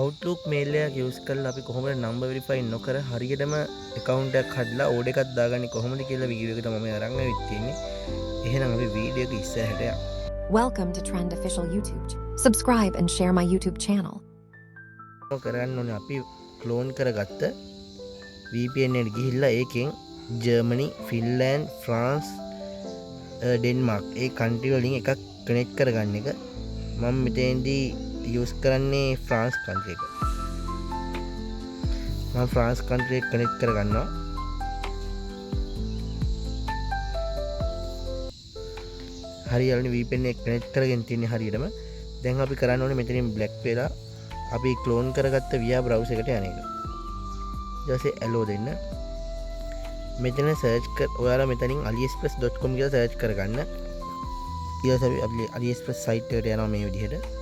Outlook mail එකක් use කරලා අපි කොහොමද number verify නොකර හරියටම account එකක් හදලා order එකක් දාගන්නේ කොහොමද කියලා වීඩියෝ එකට මම අරන් ආවිත් තියෙන්නේ. එහෙනම් අපි වීඩියෝ එක ඉස්සරහට යමු. Welcome to Trend Official YouTube. Subscribe and share my YouTube channel. කරන්න ඕනේ අපි clone කරගත්ත VPN එකට ගිහිල්ලා ඒකෙන් Germany, Finland, France, Denmark ඒ country වලින් එකක් connect කරගන්න එක. මම මෙතෙන්දී use කරන්නේ France country එක. මම France country එක connect කරගන්නවා. හරියටම VPN එක connect කරගෙන තියන්නේ හරියටම. දැන් අපි කරන්න ඕනේ මෙතනින් black වෙලා අපි clone කරගත්ත via browser එකට යන එක. ඊට පස්සේ allow දෙන්න. මෙතන search ඔයාලා මෙතනින් aliexpress.com කියලා search කරගන්න. ඊට පස්සේ අපි aliexpress site එකට යනවා මේ විදිහට.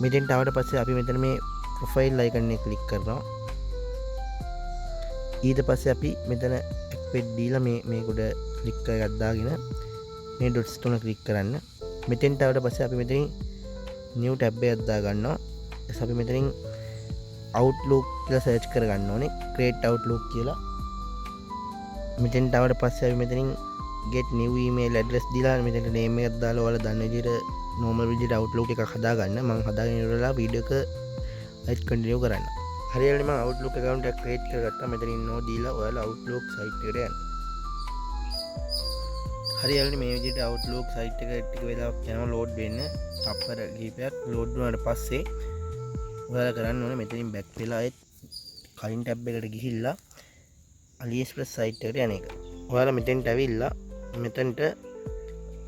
මෙතෙන්ට ආවට පස්සේ අපි මෙතන මේ profile icon එක click කරනවා. ඊට පස්සේ අපි මෙතන activate දීලා මේ උඩ click එකක් දාගෙන මේ dots තුන click කරන්න. මෙතෙන්ට ආවට පස්සේ අපි මෙතනින් new tab එකක් දා ගන්නවා. ඊට අපි මෙතනින් outlook කියලා search කරගන්න ඕනේ. create outlook කියලා. මෙතෙන්ට ආවට පස්සේ අපි මෙතනින් get new email address දීලා මෙතෙන්ට name එකක් දාලා ඔයාලා දන්න විදිහට normal විදිහට outlook එකක් හදාගන්න. මම හදාගෙන ඉවරලා වීඩියෝ එක අයිත් continue කරන්න. හරියට මම outlook account එකක් create කරගත්තා. මෙතනින් no දීලා ඔයාලා outlook site එකට යන්න. හරියට මේ විදිහට outlook site එක ටික වෙලාවක් යනවා load වෙන්න. තප්පර කිහිපයක් load වුණාට පස්සේ ඔයාලා කරන්න ඕනේ මෙතනින් back වෙලා ඒත් කලින් tab එකට ගිහිල්ලා AliExpress site එකට යන එක. ඔයාලා මෙතෙන්ට ඇවිල්ලා මෙතනට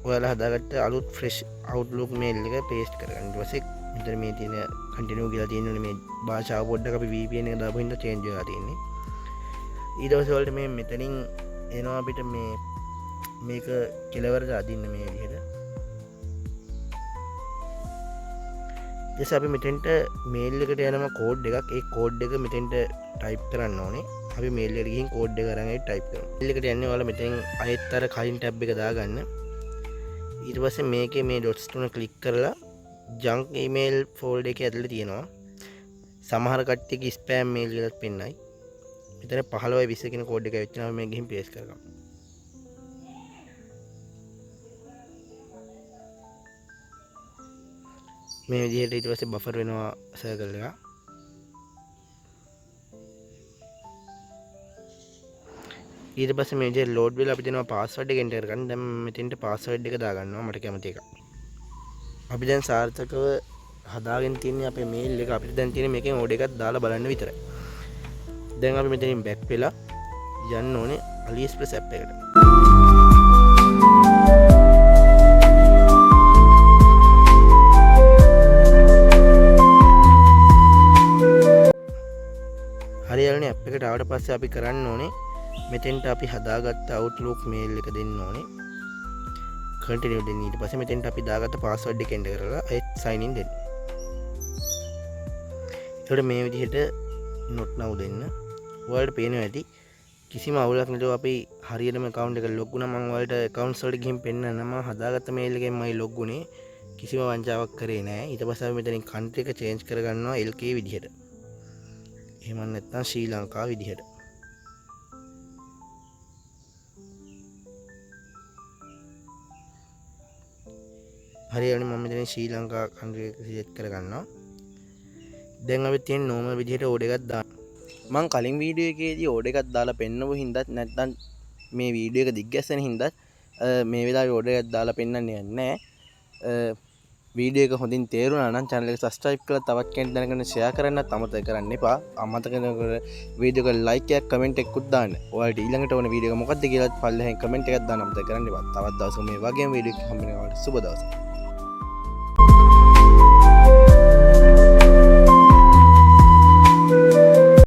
ඔයාලා හදාගත්ත අලුත් fresh outlook mail එක paste කරගන්න. ඊට පස්සේ මෙතන මේ තියෙන continue කියලා තියෙන්නේ මේ භාෂාව පොඩ්ඩක් අපි VPN එක දාපු හින්දා change වෙලා තියෙන්නේ. ඊට පස්සේ ඔයාලට මේ මෙතනින් එනවා අපිට මේක කෙලවරට අදින්න මේ විදිහට. ඊට අපි මෙතෙන්ට mail එකට යනවා code එකක්. ඒ code එක මෙතෙන්ට type කරන්න ඕනේ. අපි mail එකට ගිහින් code එක අරන් ඒක type කරනවා. mail එකට යන්නේ ඔයාලා මෙතෙන් ආයෙත් අර කලින් tab එක දාගන්න. ඊට පස්සේ මේකේ මේ dots තුන click කරලා junk email folder එකේ ඇතුලේ තියෙනවා. සමහර කට්ටියගේ spam mail එකක් පෙන්නයි. මෙතන 15/20 කියන code එක වෙච්චාම මේ ගිහින් paste කරගන්න. මේ විදිහට ඊට පස්සේ buffer වෙනවා circle එක. ඊට පස්සේ මේ විදිහට load වෙලා අපි දෙනවා password එක enter කරන්න. දැන් මෙතෙන්ට password එක දාගන්නවා මට කැමති එක. අපි දැන් සාර්ථකව හදාගෙන තියන්නේ අපේ mail එක. අපිට දැන් තියෙන්නේ මේකෙන් order එකක් දාලා බලන්න විතරයි. දැන් අපි මෙතනින් back වෙලා යන්න ඕනේ AliExpress app එකට. හරියටම app එකට ආවට පස්සේ අපි කරන්න ඕනේ මෙතෙන්ට අපි හදාගත්ත outlook mail එක දෙන්න ඕනේ. continue දෙන්න. ඊට පස්සේ මෙතෙන්ට අපි දාගත්ත password එක enter කරලා ඒත් sign in දෙන්න. ඒකට මේ විදිහට not now දෙන්න. ඔයාලට පේනවා ඇති කිසිම අවුලක් නැතුව අපි හරියටම account එක log වුණා. මම ඔයාලට accounts වලට ගිහින් පෙන්නන්න මම හදාගත්ත mail එකෙන්මයි log වුණේ. කිසිම වංචාවක් කරේ නැහැ. ඊට පස්සේ අපි මෙතනින් country එක change කරගන්නවා LK විදිහට. එහෙම නැත්නම් ශ්‍රී ලංකා විදිහට. හරියට මම මෙතන ශ්‍රී ලංකා country එක select කරගන්නවා. දැන් අපි තියෙන normal විදිහට order එකක් දාන්න. මම කලින් වීඩියෝ එකේදී order එකක් දාලා පෙන්නපු හින්දාත් නැත්නම් මේ වීඩියෝ එක දිග්ගැස්සෙන හින්දාත් මේ වෙලාවේ order එකක් දාලා පෙන්නන්නේ නැහැ. වීඩියෝ එක හොඳින් තේරුණා නම් channel එක subscribe කරලා තවත් කෙනෙක් දැනගන්න share කරන්නත් අමතක කරන්න එපා. අමතක කරනකොට වීඩියෝ එක like එකක් comment එකකුත් දාන්න. ඔයාලට ඊළඟට ඕන වීඩියෝ එක මොකක්ද කියලා පල්ලෙහෙන් comment එකක් දාන්න අමතක කරන්න එපා. තවත් දවසක මේ වගේම වීඩියෝ එකක් හම්බ වෙනවා. සුබ දවසක්.